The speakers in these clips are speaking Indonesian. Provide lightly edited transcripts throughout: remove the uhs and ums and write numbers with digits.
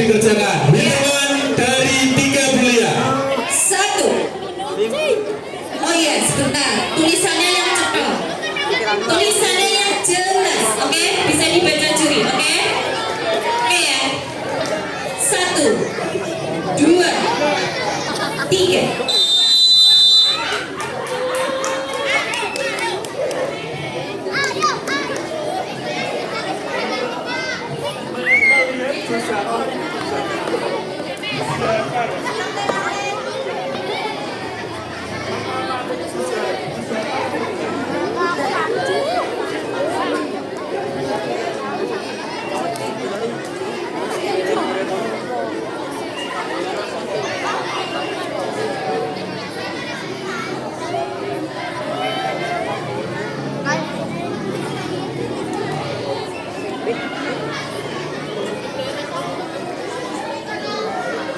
dikerjakan. Hitungan dari 3 Bulia. 1. Oh iya, sebentar. Tulisannya yang cepat. Tulisannya yang jelas, oke? Bisa dibaca juri, oke? Oke ya. 1, 2, 3.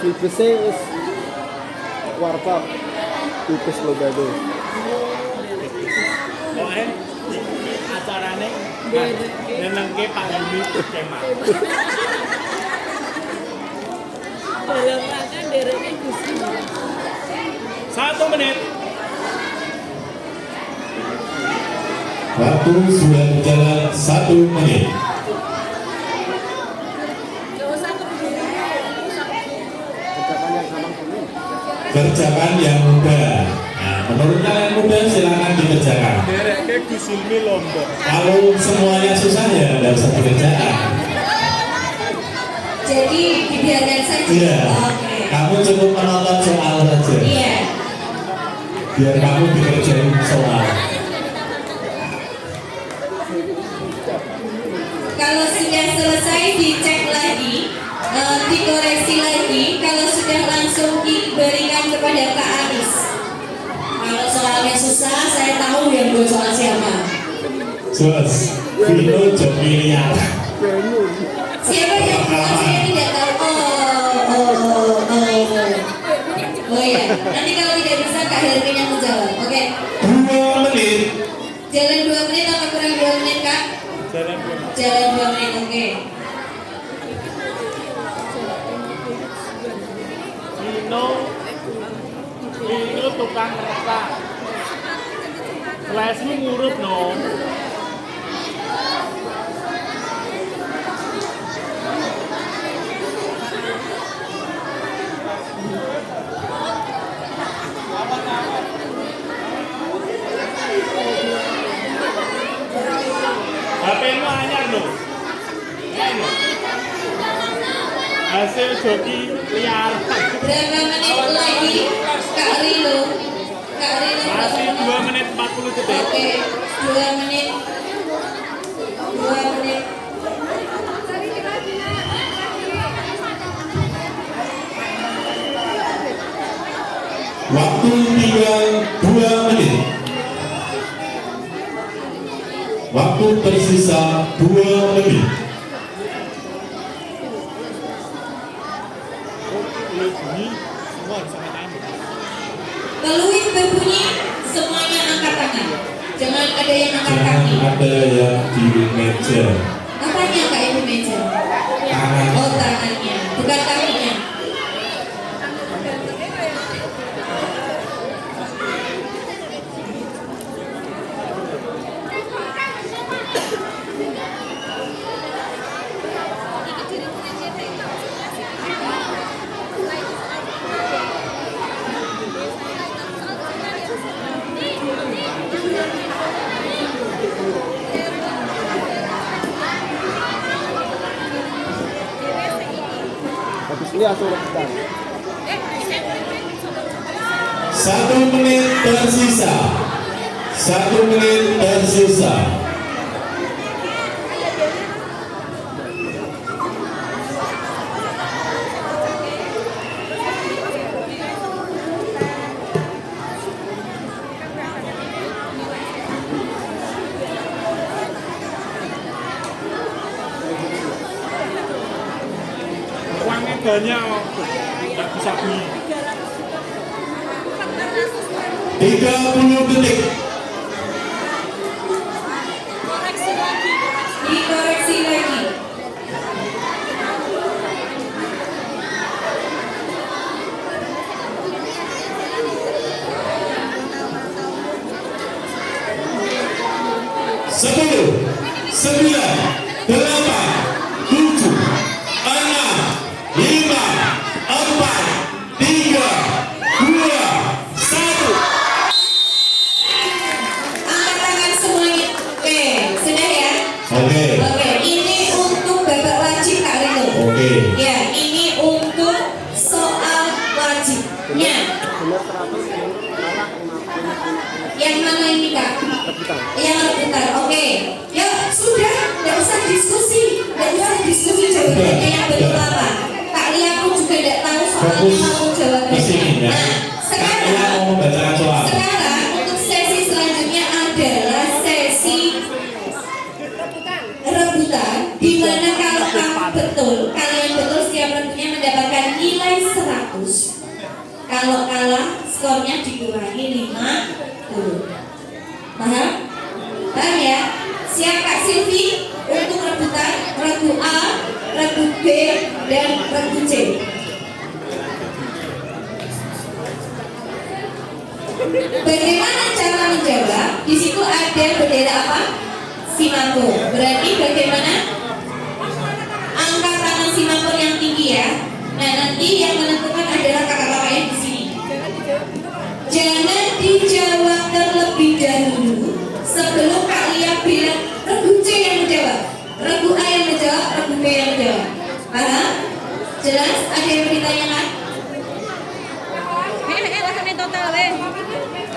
Pipesnya wis warkop, pipes lo gado. Pokoknya acaranya nenengke Pak Yuni Kemah. Dalam rangka dereknya Gusti. 1 menit. Waktu sudah berjalan 1 menit. Kerjakan yang mudah. Nah, menurut kalian mudah silakan dikerjakan. Dereknya Gus Ilmi Lombok. Kalau semuanya susah ya tidak usah dikerjakan. Jadi dibiarkan saja. Iya. Oke. Kamu cukup menonton soal saja. Iya. Biar kamu dikerjain soal. Kalau sudah selesai dicek lagi, dikoreksi lagi. Kalau sudah langsung diberikan kepada Kak Aris. Kalau soalnya susah, saya tahu yang buat soal siapa. Jelas. Vino Jomiliar. Siapa yang buat saya tidak tahu. Oh iya. Nanti kalau tidak bisa Kak Hermin yang menjawab. Oke. 2 menit. Jalan 2 menit apa kurang 2 menit Kak? Jalan 2 menit. Jalan 2 menit. Oke. Vino tukang retak. Kelasmu ngurut no. HP-mu anyar no. Hasil joki liar. Berapa menit lagi Kak Rilo? Kak Rilo Masih berapa 2 menit 40 detik. Oke, 2 menit. 2 menit. Waktu tinggal 2 menit. Waktu tersisa 2 menit. Bunyi semua sama kamu. Peluit berbunyi, semuanya angkat tangan. Jangan ada yang angkat Jangan kaki. ada yang di meja. Apanya Kak Ibu meja? Tangan. Oh tangannya, bukan kakinya. Habis ini langsung rebutan. 1 menit tersisa. 1 menit tersisa. Uangnya banyak, nggak bisa beli. 30 detik. Dikoreksi lagi. 9, 8, 7, 6, 5, 4, 3, 2, 1. Angkat tangan semuanya. Oke, sudah ya? Oke. Oke, ini untuk Bapak wajib Kak Rino. Oke. Ya, ini untuk soal wajibnya. Benar 100, kalah 50. Yang mana ini Kak? Rebutan. Yang rebutan. Oke. Yuk, sudah. Nggak usah diskusi. Nggak usah diskusi jawabannya yang betul apa. Kak Lia pun juga nggak tahu soalnya Fokus mau jawabannya. ke sini ya. Nah, Saya sekarang mau membacakan soal. sekarang untuk sesi selanjutnya adalah sesi rebutan, di mana kalau kamu betul, kalian betul setiap rebutannya mendapatkan nilai 100. Kalau kalah, skornya dikurangi 50. Paham? Paham ya? Siap Kak Silvi untuk rebutan regu A, regu B, dan regu C. Bagaimana cara menjawab? Di situ ada bendera apa? Singapura. Berarti bagaimana? Angkat tangan Singapura yang tinggi ya. Nah, nanti yang menentukan adalah kakak-kakaknya di sini. Jangan dijawab terlebih dahulu sebelum Kak Lia bilang regu C yang menjawab, regu A yang menjawab, regu B yang menjawab. Paham? Jelas? Ada yang mau ditanyakan?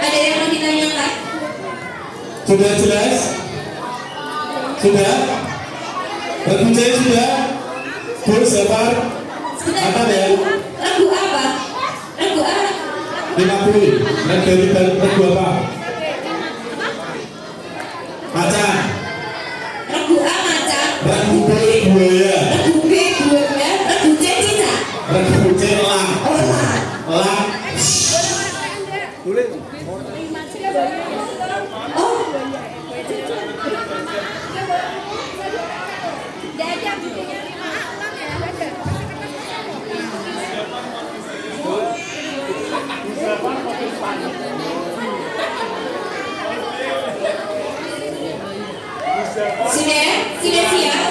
Ada yang mau ditanyakan? Sudah jelas? Sudah? Regu C sudah? Full Separ? Apa ya? Regu apa? Regu A. 50. Dan dari regu apa? Macan. Regu A macan. Regu B buaya. Regu B buaya. Regu C cicak. Regu C elang. Orang. Elang. Boleh. Oh, sudah? Sudah siap?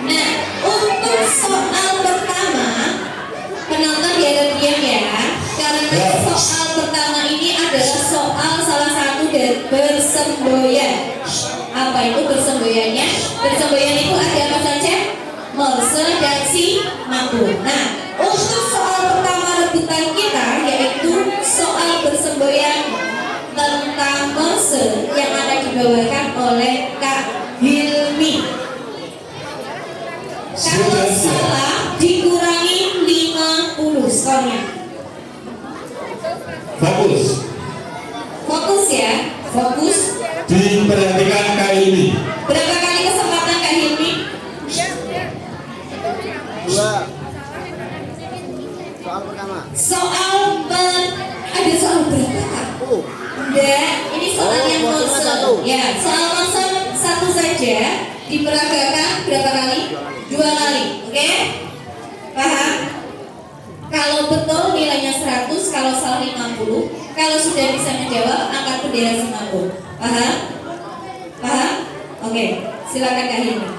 Nah, untuk soal pertama, penonton diam ya. Karena soal pertama ini adalah soal salah satu dari bersemboyan. Apa itu bersemboyannya? Bersemboyan itu ada apa saja? Morse dan si mampu. Nah, untuk soal pertama rebutan kita yaitu soal bersemboyan tentang Morse yang akan dibawakan oleh Kak Hilmi. Kalau salah dikurangi 50 skornya. Fokus. Fokus ya, fokus. Diperhatikan Kak ini. Berapa kali kesempatan Kak Hilmi? 2. Soal pertama. Ada soal berapa Kak? Enggak, ini soal yang Morse Morse. satu. Ya, soal Morse satu saja diperagakan berapa kali? 2 kali, oke? Paham? Kalau betul nilainya 100, kalau salah 50. Kalau sudah bisa menjawab, angkat bendera Singapura. Paham? Paham? Oke, silakan Kak Hilmi.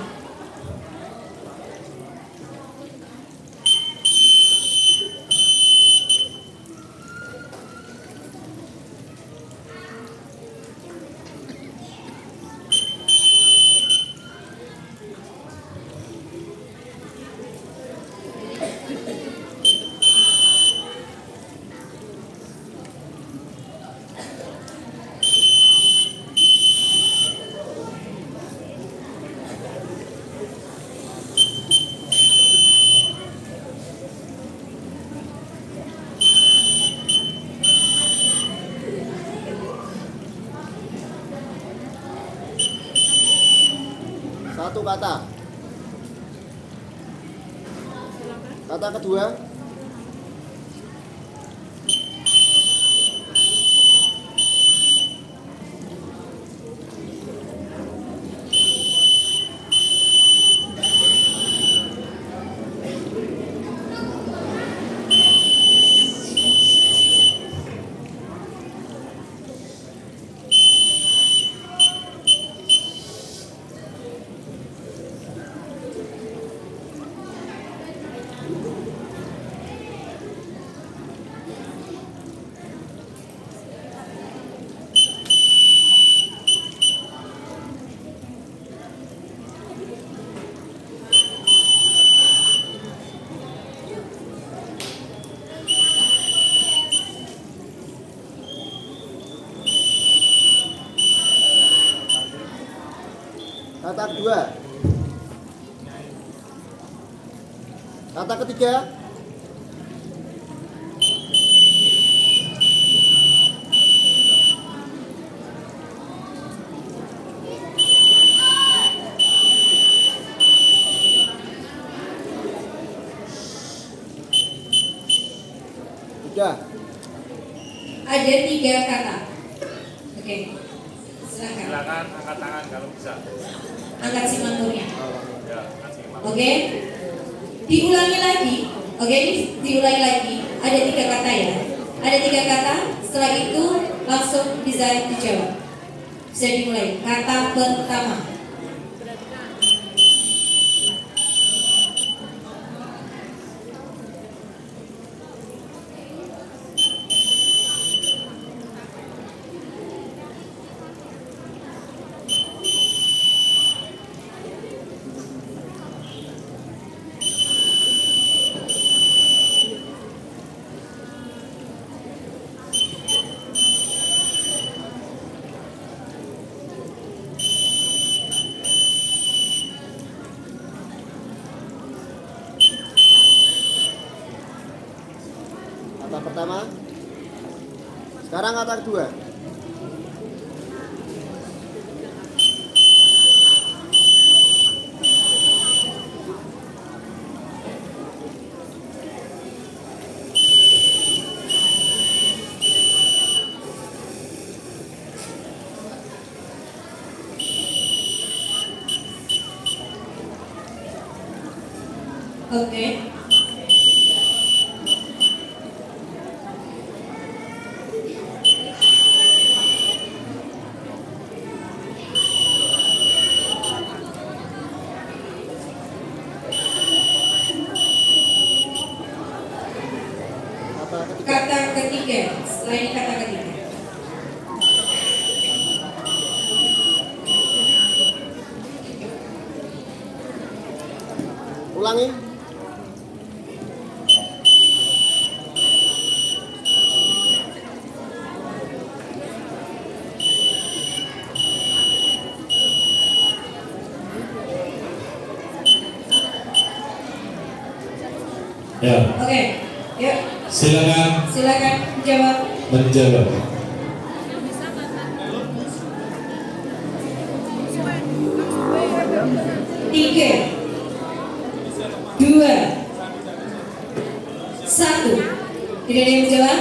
Satu kata. Kata kedua. kedua. Kata ketiga. Sudah. Ada 3 kata. Oke, silakan. Silakan angkat tangan kalau bisa. Angkat simaturnya. Ya, kasih maaf. Oke, diulangi lagi. Oke, diulangi lagi. Ada 3 kata ya. Ada 3 kata. Setelah itu langsung bisa dijawab. Bisa dimulai. Kata pertama. Kata pertama. Sekarang kata kedua. Oke. Kata ketiga. Kata ketiga. Setelah ini kata ketiga. Ulangi. Ya, Oke, yuk silakan silakan jawab. menjawab. Tiga, 2, 1. Tidak ada yang menjawab?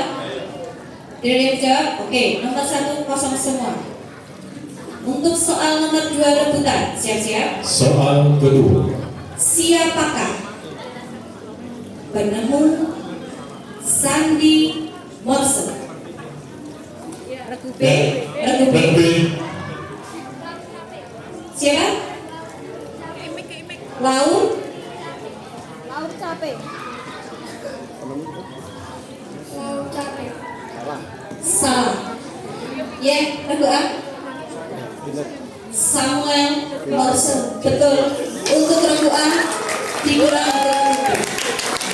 Tidak ada yang menjawab? Oke, nomor 1 kosong semua. Untuk soal nomor 2 rebutan, siap-siap. Soal kedua. Siapakah penemu sandi Morse? Regu B. Regu B. B. Siapa? Imek. Laur? Laut capek. Laur capek. Salah. Salah. Ya, regu A. Benar. Samuel Morse. Betul. Untuk regu A dikurang regu B.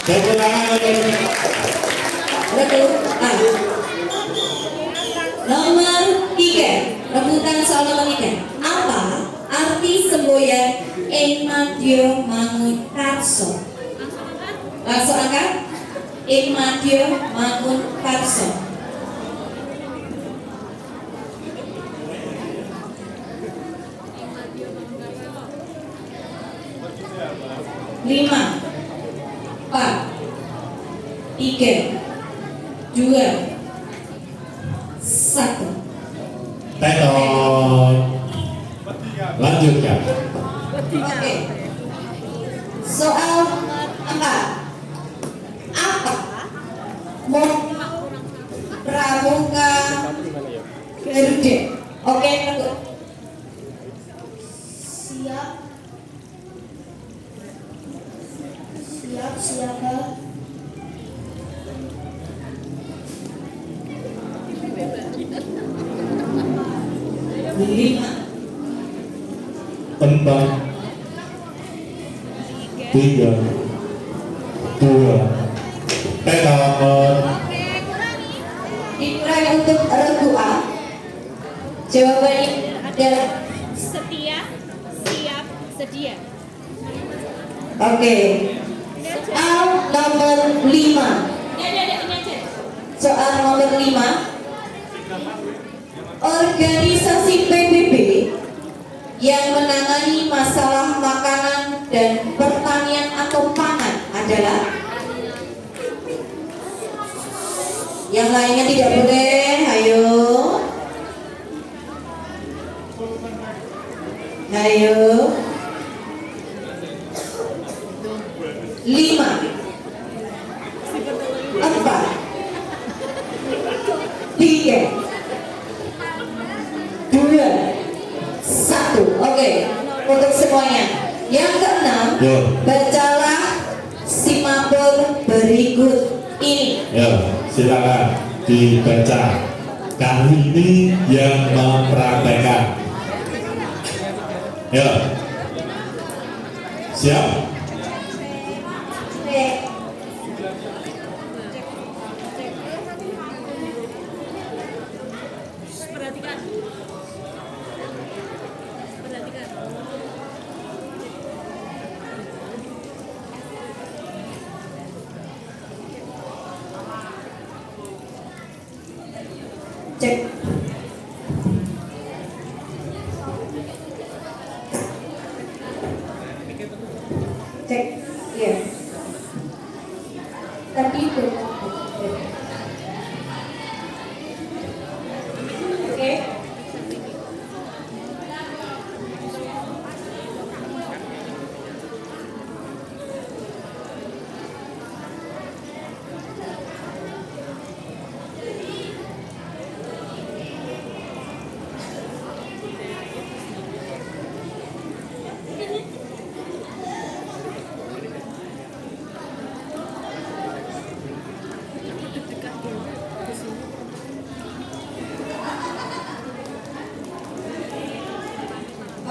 Tepuk tangan untuk Regu A. Nomor 3. Rebutan soal nomor 3. Apa arti semboyan Emadyo Mangunkarso? Langsung angkat. Emadyo Mangunkarso. Lima, 4, 3, 2, 1. tekon. Lanjutkan. Oke. Soal 4. Apa Pramuka Garuda? Oke, tunggu. Siap. Siapa? Lima. Tentang 3, 2, tekon. Dikurangi untuk regu A. Jawabannya adalah Setia, siap, Sedia. Oke. Soal nomor 5. Soal nomor 5. Organisasi PBB yang menangani masalah makanan dan pertanian atau pangan adalah, yang lainnya tidak boleh. Ayo, ayo. 5, 4, 3, 2, 1. Oke, untuk semuanya. Yang keenam, Yo. bacalah simabel berikut ini. Ya, silakan dibaca. Kali ini yang mempraktekkan. Ya, siap. Oke. Perhatikan. Perhatikan. Cek. Cek. Iya. Tadi itu. Oke.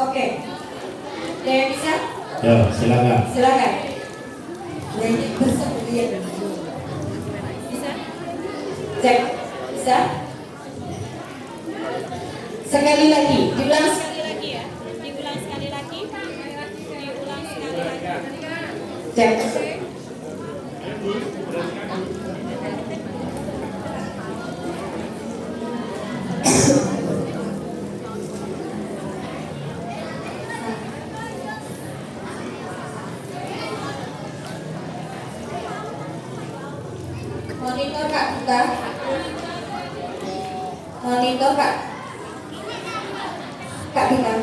Oke. Ada yang bisa? Ya, silakan. Silakan. Jadi bersedia. Bisa? Cek. Bisa? Sekali lagi, diulang. Sekali lagi ya. Diulang sekali lagi. Diulang sekali lagi. Cek. Monitor Kak kita. Monitor Kak. Kak kita.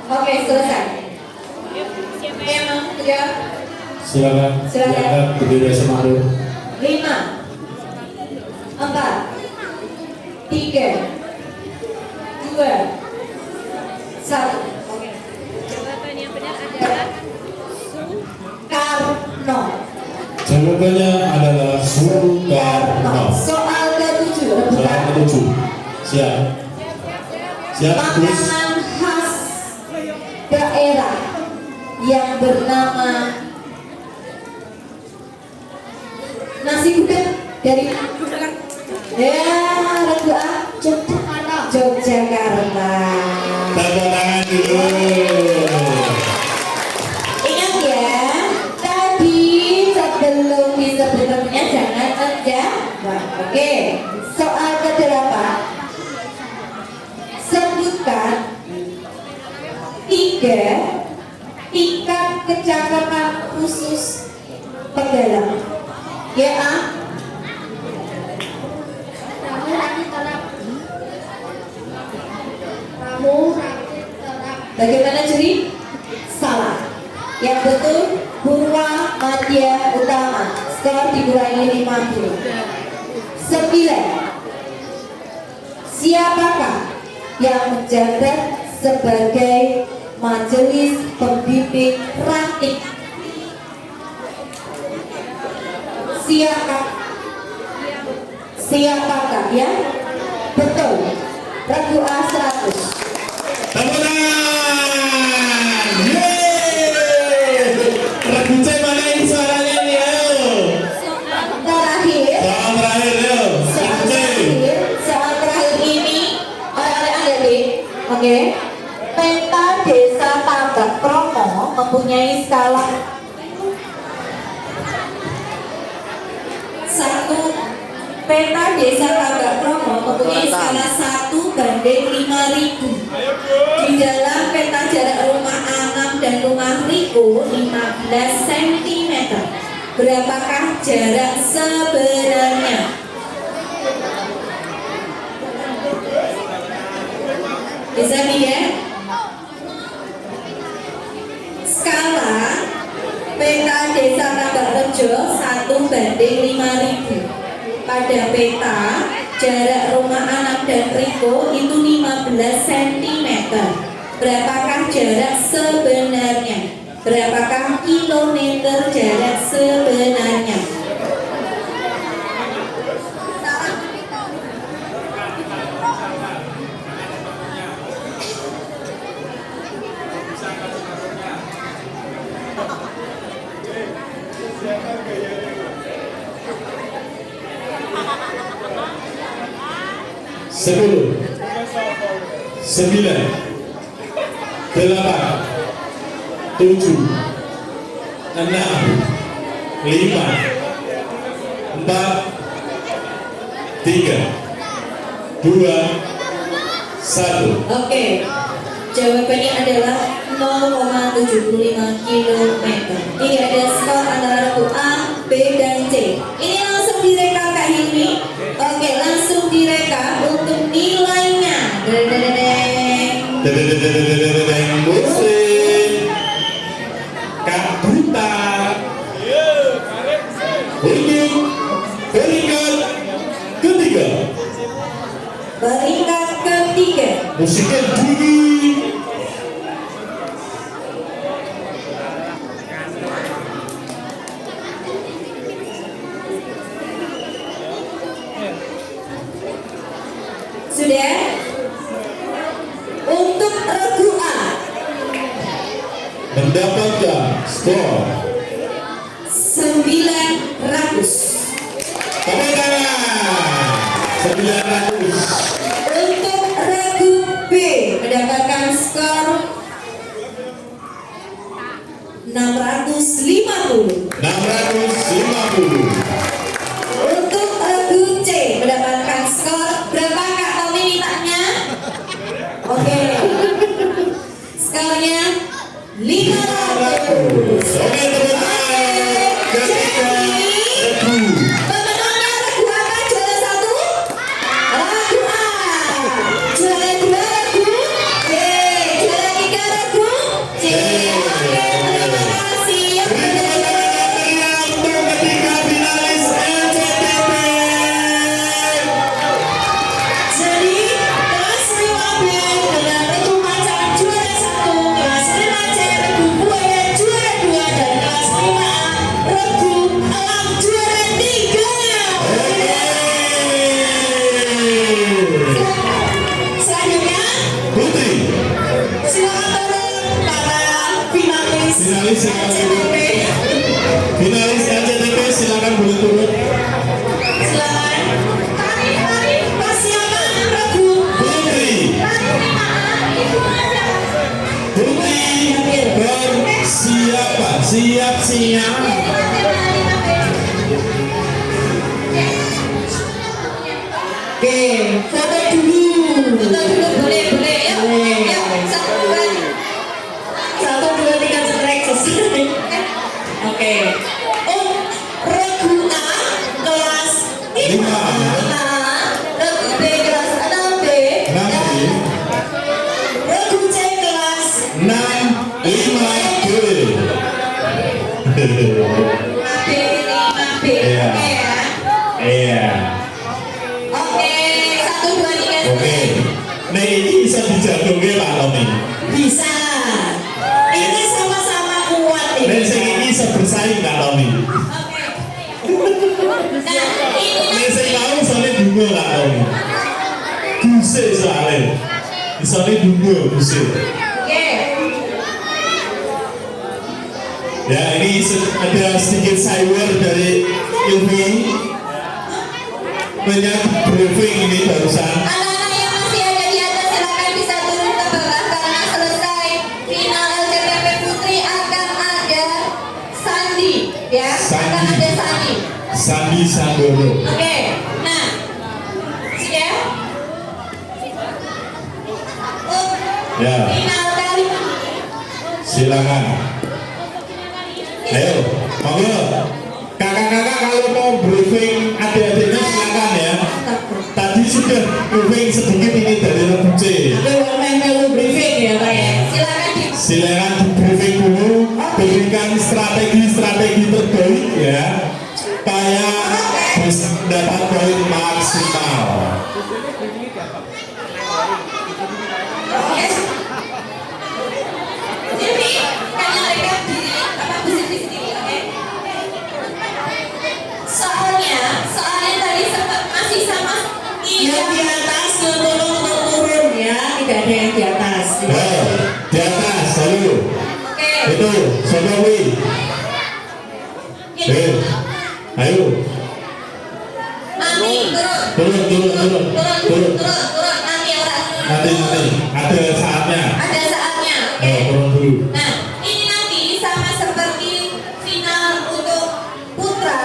Oke, selesai. Yuk, siapa Yang yang mau ya? Silakan. Silakan. Silakan berdiri semangat. 5, 4, 3, 2, 1. Oke. jawaban yang benar adalah Karno. Jawabannya adalah Soekarno. Karno. Soal ke-7 Soal rebutan. ke-7. Siap. Siap, terus. Makanan khas daerah yang bernama nasi uduk dari ya Raja Yogyakarta. Tepuk tangan dulu. Ingat ya, tadi sebelum disebutnya jangan menjawab. Oke, soal ke-8. Sebutkan 3 tingkat kecakapan khusus penggalang. Ya, bagaimana juri? Salah. Yang betul Purwa Madya Utama. Skor dikurangi 50. Siapakah yang menjabat sebagai majelis pembimbing ranting? Siapakah ya? Betul. Regu A 100. Tepuk tangan. Yeay. Regu C mana ini suaranya nih? Ayo. Terakhir. Soal terakhir yuk. Soal terakhir ini oleh adik-adik. Oke. Peta desa Tambak Kromo mempunyai skala 1. Peta desa Tambak Kromo mempunyai skala 1:5000. Di dalam peta jarak rumah Anam dan rumah Riko 15 cm. Berapakah jarak sebenarnya? Bisa dilihat? Skala peta desa Tambak Rejo 1:5000. Pada peta jarak rumah Anam dan Riko itu 15 cm. Berapakah jarak sebenarnya? Berapakah kilometer jarak sebenarnya? Sepuluh, 9, 8, 7, 6, 5, 4, 3, 2, 1. Oke, jawabannya adalah 0,75 km. Ini ada skor antara regu A, B, dan C. Ini langsung direka Kak Hilmi. Oke, langsung direka untuk nilainya. Dedededeng. Dededededededeng musik. Kak Buta. Untuk peringkat ketiga. Peringkat ketiga. Musiknya bunyi. Sudah? Untuk regu A Mendapatkan skor 900. tepuk tangan 900. Untuk regu B mendapatkan skor 650. 650. Untuk regu C mendapatkan skor berapa Kak Tommy mintanya? Oke. Skornya 500. Oke, tepuk tangan ketika regu. Pemenangnya regu apa? Juara 1? Regu A. Juara 2 regu B. Juara 3 regu C. Oke, terima kasih. Untuk ketiga finalis LCTP. Jadi kelas 5B dengan regu macam juara 1 kelas Nih ini bisa dijagungke Pak Tommy. Bisa. Ini sama-sama kuat Nih ini. sing ini bisa bersaing Pak Tommy. Nah, ini Nih sing mau soalnya dungo Pak Tommy. Gusik soalnya. Soalnya dungo gusik. oke. Ya ini ada sedikit sayur dari Ilmi. Banyak briefing ini barusan. Anak-anak yang masih ada di atas silakan bisa turun ke bawah karena selesai final LCTP Putri akan ada Sandi ya, akan Sandi. ada Sandi. Sandi Sandoro. Oke, nah, siap. Ya, Final kali ini. silakan. Ayo, monggo. Kakak-kakak kalau mau briefing adik-adiknya silakan ya. Tadi sudah briefing sedikit ini dari Rebuce. Melu briefing ya Pak ya. Silakan di Silakan di briefing dulu, berikan strategi-strategi terbaik ya, supaya bisa dapat poin maksimal. Yes. Jadi kalian rekap diri apa positif sendiri, oke? Soalnya tadi sempat masih sama yang di atas tolong untuk turun ya, tidak ada yang di atas. Ayo, di atas lalu. Oke. Itu, Sobawi. Ayo, Nanti turun. turun. Nanti orang Nanti, ada saatnya. ada saatnya, oke? Ayo, turun dulu. Nah, ini nanti sama seperti final untuk putra,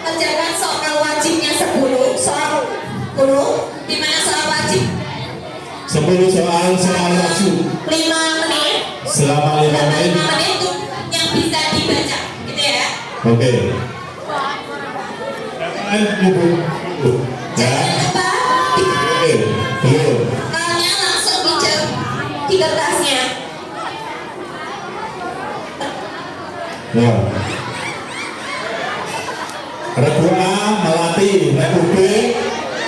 kerjakan soal wajibnya 10 soal 10, di mana soal wajib 10 soal wajib 5 menit, selama 5 selama menit. 5 menit itu yang bisa dibaca, gitu ya. Oke. Ibu. Ya. Jangan lupa Oke. Belum. soalnya langsung dijawab di kertasnya. Ya. Regu A Melati, regu B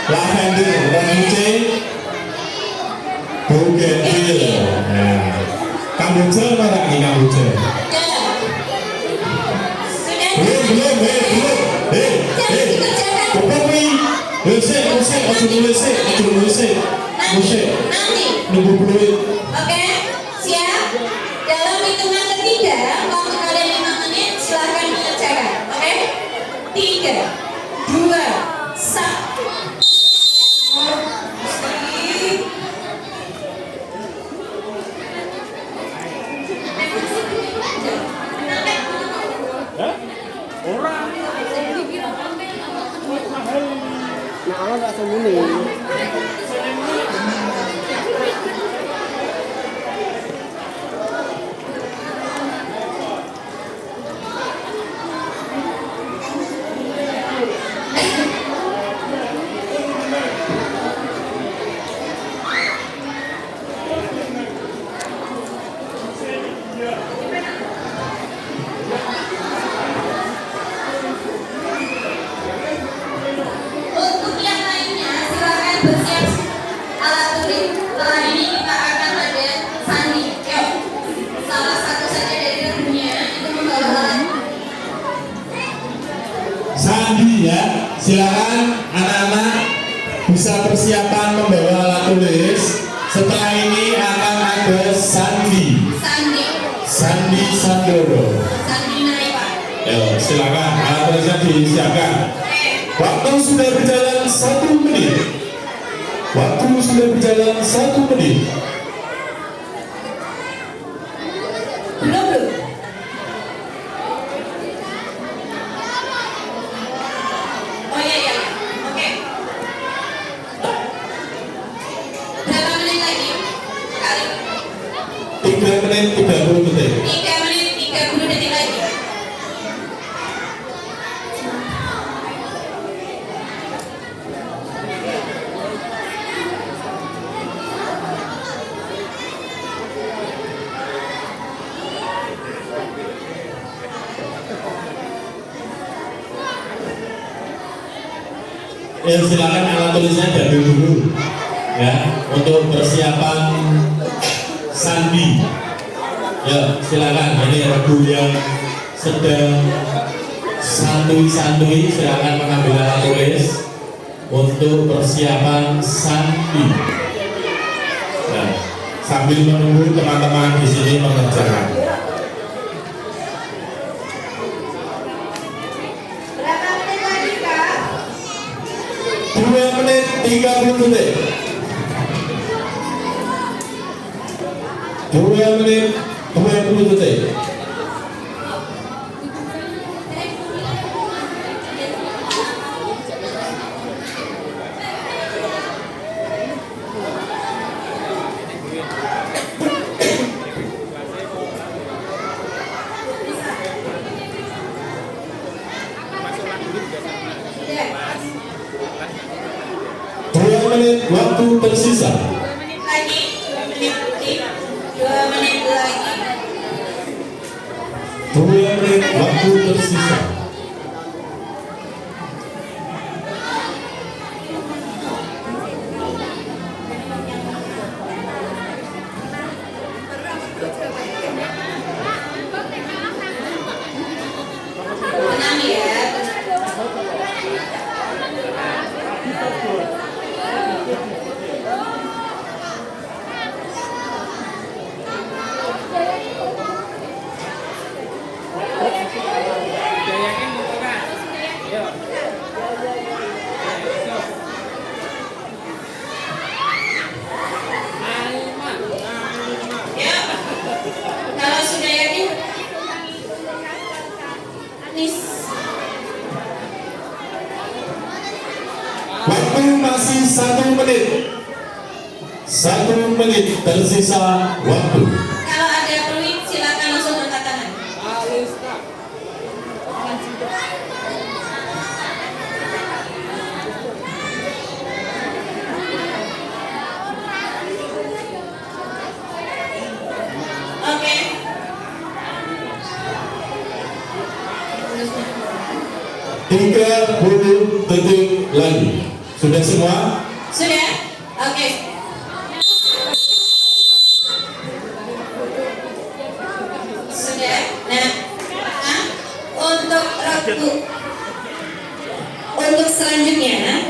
Lavender, regu C Bougainville. Nah, Kamboja mana lagi Kamboja? Ya. Sudah Belum. jadi dikerjakan. Kopi. Musik. Nanti. Nunggu peluit. Oke, siap? Dalam hitungan ketiga, waktu kalian 5 menit, silahkan mengerjakan. Oke? 3, 2, 1. Orang Nah, Allah nggak semuni. Untuk yang lainnya, silakan bersiap alat tulis. Setelah ini kita akan ada sandi. Yuk, salah satu saja dari regunya itu membawa alat. Sandi ya, silakan anak-anak bisa persiapan membawa alat tulis. Setelah ini akan ada Sandi Sandoro. Sandi naik Pak. Silakan alat tulisnya disiapkan. Waktu sudah berjalan 1 menit. Belum. Oh iya. Oke. Berapa menit lagi? Kali. 3 menit 30 detik. 3 menit 30 detik lagi. Silakan alat tulisnya dari dulu ya untuk persiapan sandi. Ya silakan, ini regu yang sedang santuy-santuy silakan mengambil alat tulis untuk persiapan sandi. Nah, sambil menunggu teman-teman di sini mengerjakan. Berapa menit lagi, Kak? 2 menit 30 detik. 2 menit 20 detik. Sudah. 2 menit waktu tersisa. 2 menit lagi. 2 menit lagi. 2 menit lagi. 2 menit waktu tersisa. Tenang ya. Jayain motoran. Yo. Ya. Kalau sudah yakin, Anis. Waktu masih 1 menit. 1 menit tersisa waktu. Kalau ada peluit silakan langsung angkat tangan. Oke. 30 detik lagi. Sudah semua? Sudah? Oke. Sudah. Nah, untuk regu, untuk selanjutnya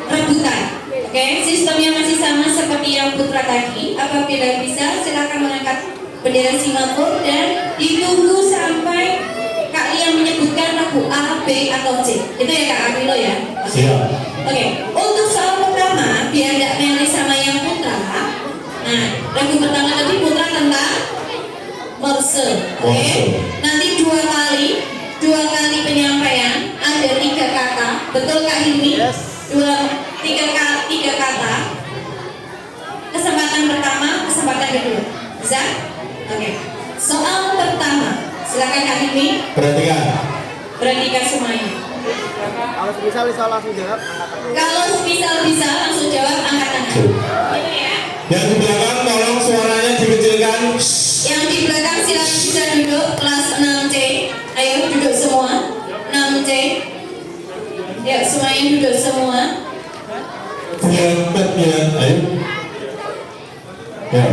rebutan. Oke, sistemnya masih sama seperti yang Putra tadi. Apabila bisa, silakan mengangkat bendera Singapura dan ditunggu sampai Kak Lia menyebutkan regu A, B atau C. Itu ya Kak Abilo ya. Siap. Oke, untuk soal pertama biar tidak milih sama yang Putra. Nah, lagu pertama tadi Putra tentang Morse. Oke, Morse. nanti dua kali penyampaian ada 3 kata. Betul Kak Hilmi? Tiga kata. Kesempatan pertama, kesempatan kedua. Bisa? Oke. Soal pertama, silakan Kak Hilmi. Perhatikan semuanya. Kalau bisa langsung jawab, angkat tangan. Kalau bisa langsung jawab angkat tangan. Gitu ya. Yang di belakang tolong suaranya dikecilkan. Yang di belakang silakan bisa duduk kelas 6C. Ayo duduk semua. 6C. Ya semuanya duduk semua. Cepet ya, ayo. Ya.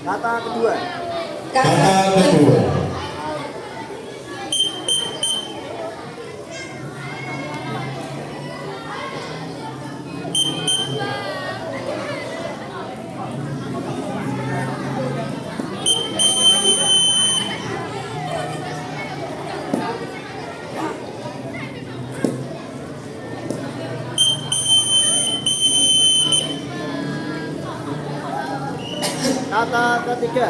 Kata kedua. Kata kedua. Kata ketiga.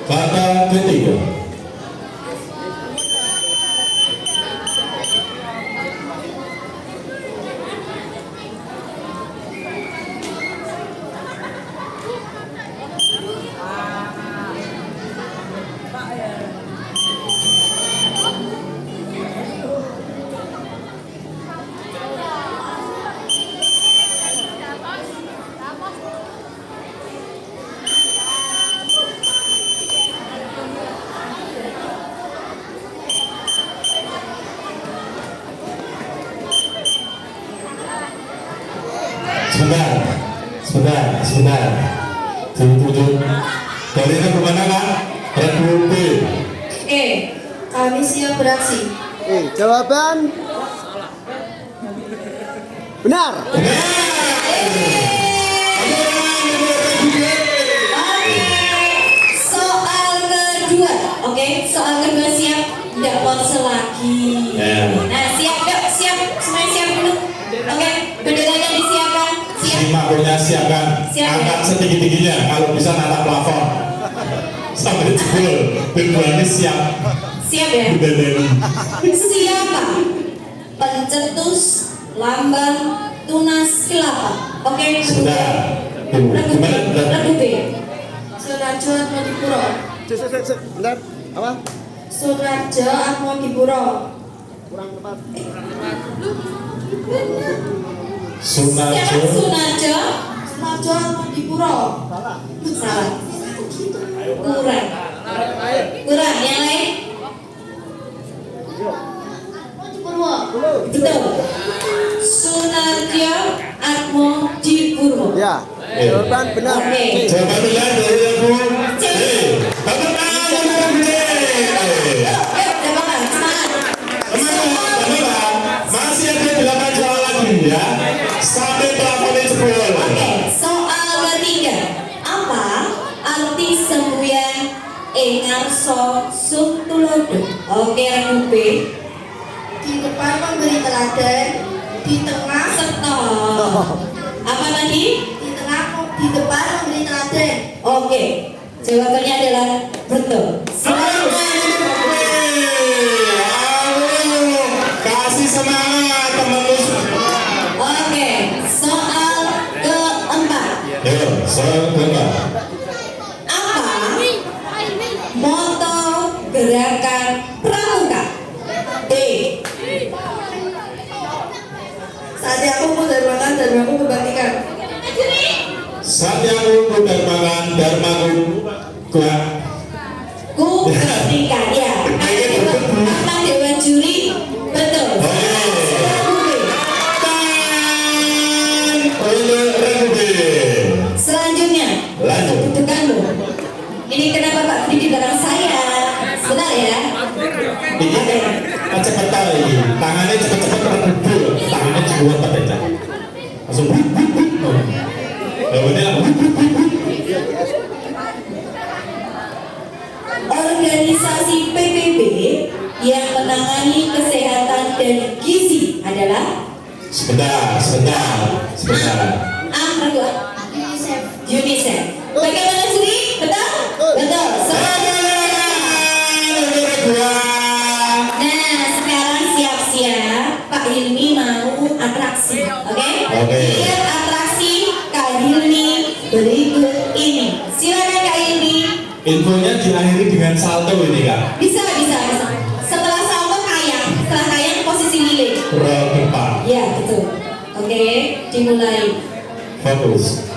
Kata ketiga. sebentar. Tujuh. Dari itu kemana Kak? Regu B. Kami siap beraksi. Jawaban benar. Soal kedua, soal kedua siap, tidak ponsel lagi. Ya. Nah siap, yuk siap, semuanya siap dulu. Benderanya disiapkan, siap. Simaknya siapkan. Siap. Angkat setinggi-tingginya. Kalau bisa natap plafon. Sampai jebol. Benderanya siap. Siap ya. Bendera. Siapa pencetus lambang tunas kelapa? Sudah. Gimana? Regu B. Surajo Atmodipuro. Benar. Apa? Surajo Atmodipuro. Kurang tepat. Sunajo. Sunajo Atmodipuro. Salah. Kurang. Yang lain? Betul. Sunarjo Atmodipuro. Ya. Jawaban benar. Oke. Jawaban benar dari aku. Tepuk tangan untuk B. Semangat. Masih ada 8 soal lagi ya. Sampai plafonnya jebol. Soal ketiga. Apa arti semboyan Engarso Subtulodo? Regu B. Di depan memberi teladan, di tengah Stop. Apa tadi? di depan memberi teladan. Jawabannya adalah betul. Kasih semangat teman-teman. Soal keempat. Soal kedua. Apa moto gerakan pramuka? D. Saatnya aku mendarmakan dan aku membaktikan. Saat yang aku darmakan darmaku kuat. Ku buktikan ya. Kata Dewan Juri betul. Selanjutnya, Lanjut. dudukan lo. Ini kenapa Pak Budi di belakang saya? Benar ya? Ini cepet-cepet ini. Tangannya cepet-cepet terkumpul. Tangannya cepet aja. Langsung. Organisasi PBB yang menangani kesehatan dan gizi adalah Sebentar. UNICEF. Bagaimana Juri? Betul? Betul. Nah, sekarang siap-siap Pak Hilmi mau atraksi. Oke? Lihat atraksi Kak Hilmi berikut ini. Silakan Kak Hilmi. Infonya diakhiri dengan salto ini Kak. Bisa. Setelah salto kayang, setelah kayang posisi lilin. Depan. Ya, betul. Oke, dimulai. Fokus.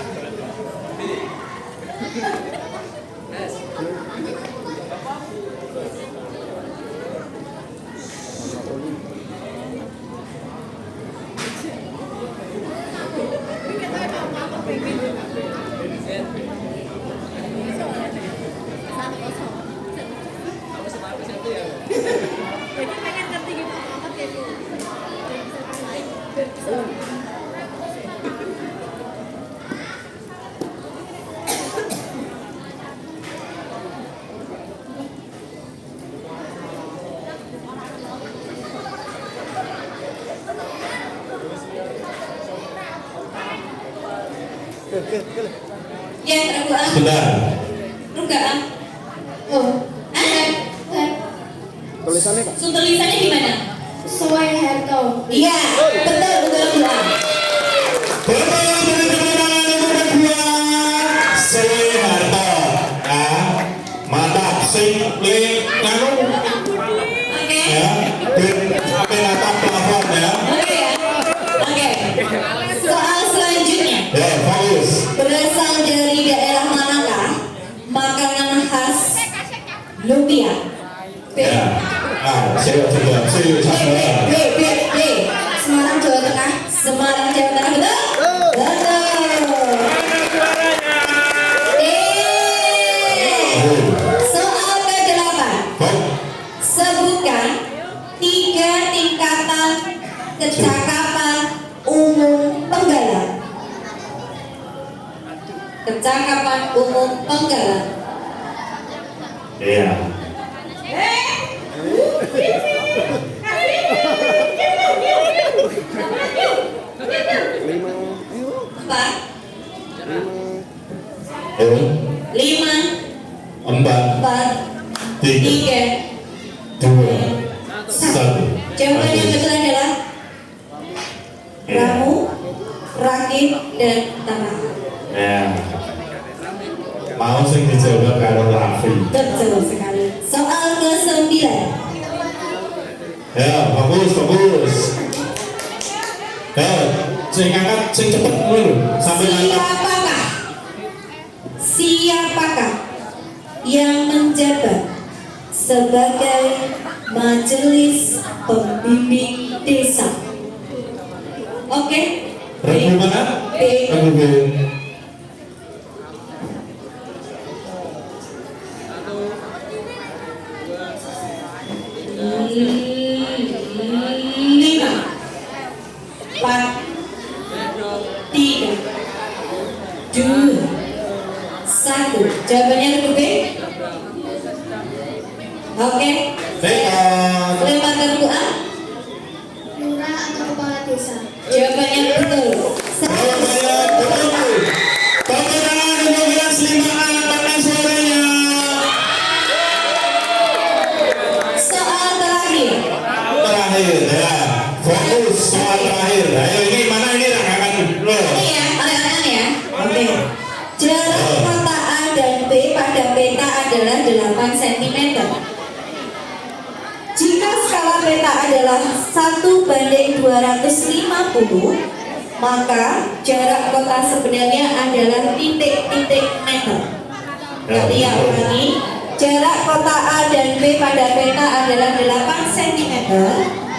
Ya, Rugaan. Sebentar. Rugaan. Oh, ada. Tulisannya Pak. Tulisannya gimana? Soeharto. Iya, betul Rugaan. Soeharto. Mantap. Sing le nganu Oke. ya. Sampai natap plafon ya. Oke. Soal selanjutnya. Ya, fokus. Berasal dari daerah manakah makanan khas lumpia? B. Ya. Saya B. Semarang, Jawa Tengah. Semarang, Jawa Tengah, betul? Betul. Sebutkan 3 tingkatan kecakapan umum Penggalan. Kecakapan umum Penggalan. Iya. Lima. 4, Oh, 5, 4, 4, 3, 3, 2, 1. Jawaban yang betul adalah Ramu, Rakit, dan Tanah. Ya. Mau sing dijawab karo Raffi. Betul sekali. Soal ke-9. Ya, bagus, bagus. Ya, sing angkat, sing cepet dulu sampai angkat. Siapakah yang menjabat sebagai majelis pembimbing desa? Oke. Regu mana? B. Regu B. Lima, 4, 3, 2, 1. Jawabannya regu B. Oke. Tekad. Lempar ke regu A. Lurah atau kepala desa? Jawabannya betul. Jawabannya betul. Tepuk tangan untuk kelas 5A pakai suaranya. Soal terakhir. Terakhir ya, fokus soal terakhir. Ayo ini mana ini rangkakan lo. Ini ya, anak-anak ya. Oke. Jarak kota A dan B pada peta adalah 8 cm. Jika skala peta adalah 1:250, maka jarak kota sebenarnya adalah titik-titik meter. Kalian ulangi. Jarak kota A dan B pada peta adalah 8 cm.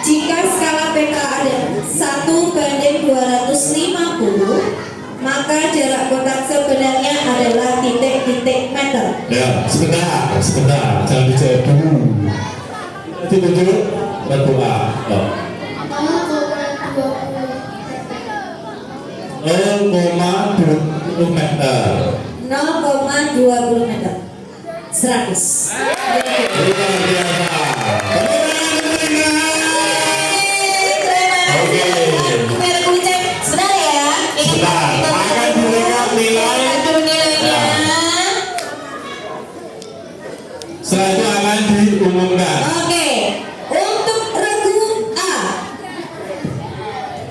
Jika skala peta adalah 1:250, maka jarak kotak sebenarnya adalah titik-titik meter. Ya, sebentar, jangan dijawab dulu. Tujuh, berdoa. 0,20 meter. 0,20 meter. 100. Luar biasa. Oke. Merek kucing. Sebentar ya. Sebentar, akan direkap nilai. Aduh, nilainya. Setelah itu akan diumumkan Oke. Untuk regu A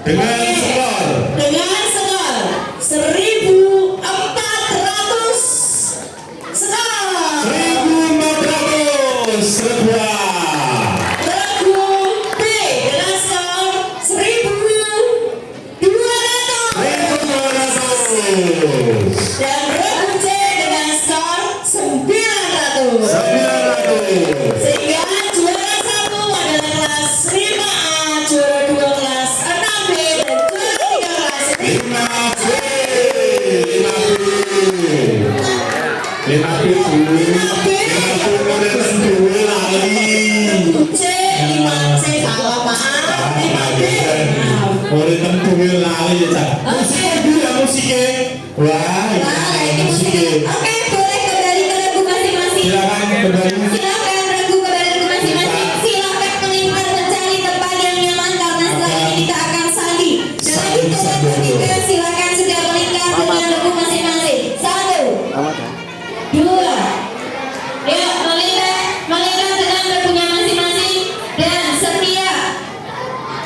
dengan skor dengan skor 1.400 skor. 1.400 sebuah. Regu B dengan skor 1.200 dan regu C dengan skor 900. 900. Sehingga juara 1 adalah kelas 5A, juara 2 kelas 6B, dan juara 3 kelas 5C, 5C, kalau maaf, 5B. Murid tentunya lali ya cak. Musiknya. Wah, Nah, ini musiknya. Oke, boleh kembali ke regu masing-masing. Silakan kembali. Silakan.